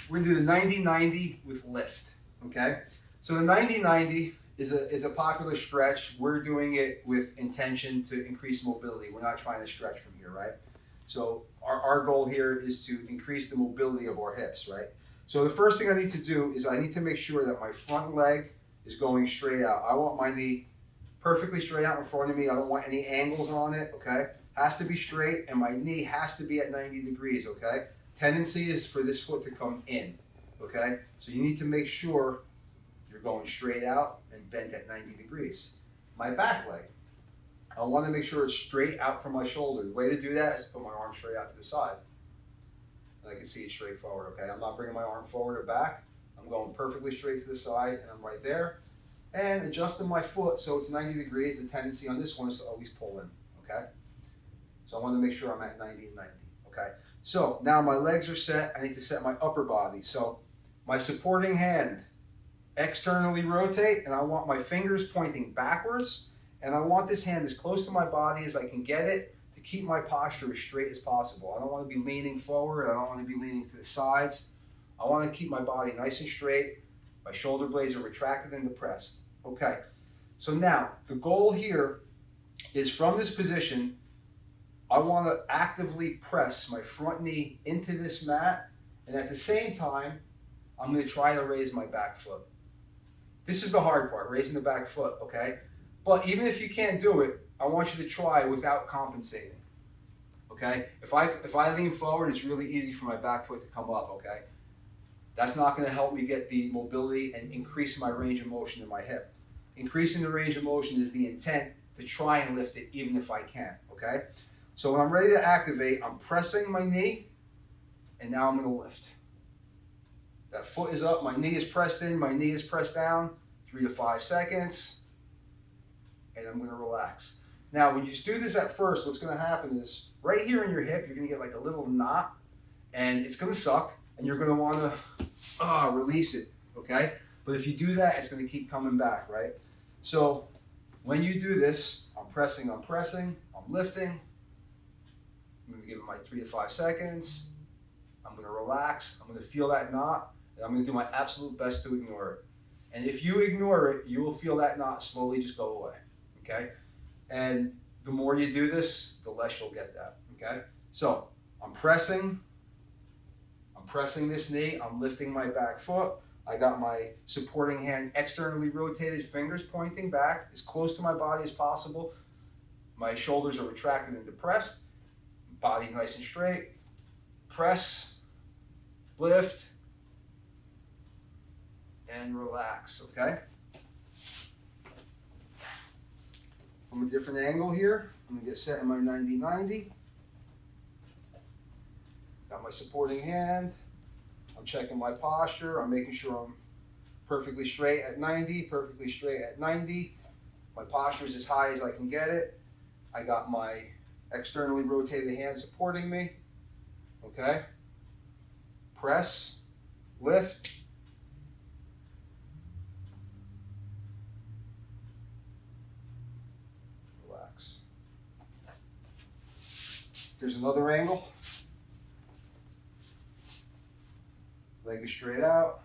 we're gonna do the 90-90 with lift, okay? So the 90-90 is a popular stretch. We're doing it with intention to increase mobility. We're not trying to stretch from here, right? So our goal here is to increase the mobility of our hips, right? So the first thing I need to do is I need to make sure that my front leg is going straight out. I want my knee perfectly straight out in front of me. I don't want any angles on it, okay? Has to be straight, and my knee has to be at 90 degrees, okay? Tendency is for this foot to come in, okay? So you need to make sure you're going straight out and bent at 90 degrees. My back leg, I want to make sure it's straight out from my shoulder. The way to do that is to put my arm straight out to the side. And I can see it straight forward, okay? I'm not bringing my arm forward or back. I'm going perfectly straight to the side, and I'm right there. And adjusting my foot so it's 90 degrees. The tendency on this one is to always pull in, okay? So I want to make sure I'm at 90 and 90, okay? So now my legs are set. I need to set my upper body. So my supporting hand, externally rotate, and I want my fingers pointing backwards, and I want this hand as close to my body as I can get it to keep my posture as straight as possible. I don't want to be leaning forward. I don't want to be leaning to the sides. I want to keep my body nice and straight. My shoulder blades are retracted and depressed. Okay, so now the goal here is from this position, I want to actively press my front knee into this mat, and at the same time, I'm going to try to raise my back foot. This is the hard part, raising the back foot, okay? But even if you can't do it, I want you to try without compensating, okay? If I lean forward, it's really easy for my back foot to come up, okay? That's not going to help me get the mobility and increase my range of motion in my hip. Increasing the range of motion is the intent to try and lift it even if I can't, okay? So when I'm ready to activate, I'm pressing my knee, and now I'm going to lift. That foot is up, my knee is pressed in, my knee is pressed down, 3 to 5 seconds, and I'm going to relax. Now, when you do this at first, what's going to happen is right here in your hip, you're going to get like a little knot, and it's going to suck, and you're going to want to release it, okay? But if you do that, it's going to keep coming back, right? So when you do this, I'm pressing, I'm lifting. I'm going to give it my 3 to 5 seconds. I'm going to relax. I'm going to feel that knot, and I'm going to do my absolute best to ignore it. And if you ignore it, you will feel that knot slowly just go away, okay? And the more you do this, the less you'll get that, okay? So I'm pressing this knee, I'm lifting my back foot. I got my supporting hand externally rotated, fingers pointing back as close to my body as possible. My shoulders are retracted and depressed. Body nice and straight. Press, lift, and relax, okay? From a different angle here, I'm gonna get set in my 90-90. Got my supporting hand. I'm checking my posture. I'm making sure I'm perfectly straight at 90, perfectly straight at 90. My posture is as high as I can get it. I got my externally rotated hand supporting me. Okay? Press, lift, relax. There's another angle. Leg is straight out.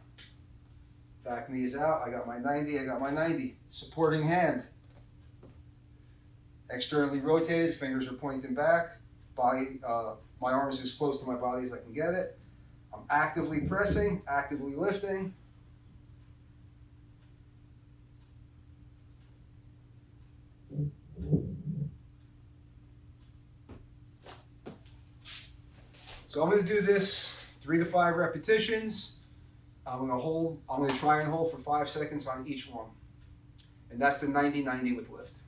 Back knee is out. I got my 90. Supporting hand. Externally rotated, fingers are pointing back. Body, my arm is as close to my body as I can get it. I'm actively pressing, actively lifting. So I'm going to do this 3 to 5 repetitions. I'm going to try and hold for 5 seconds on each one. And that's the 90-90 with lift.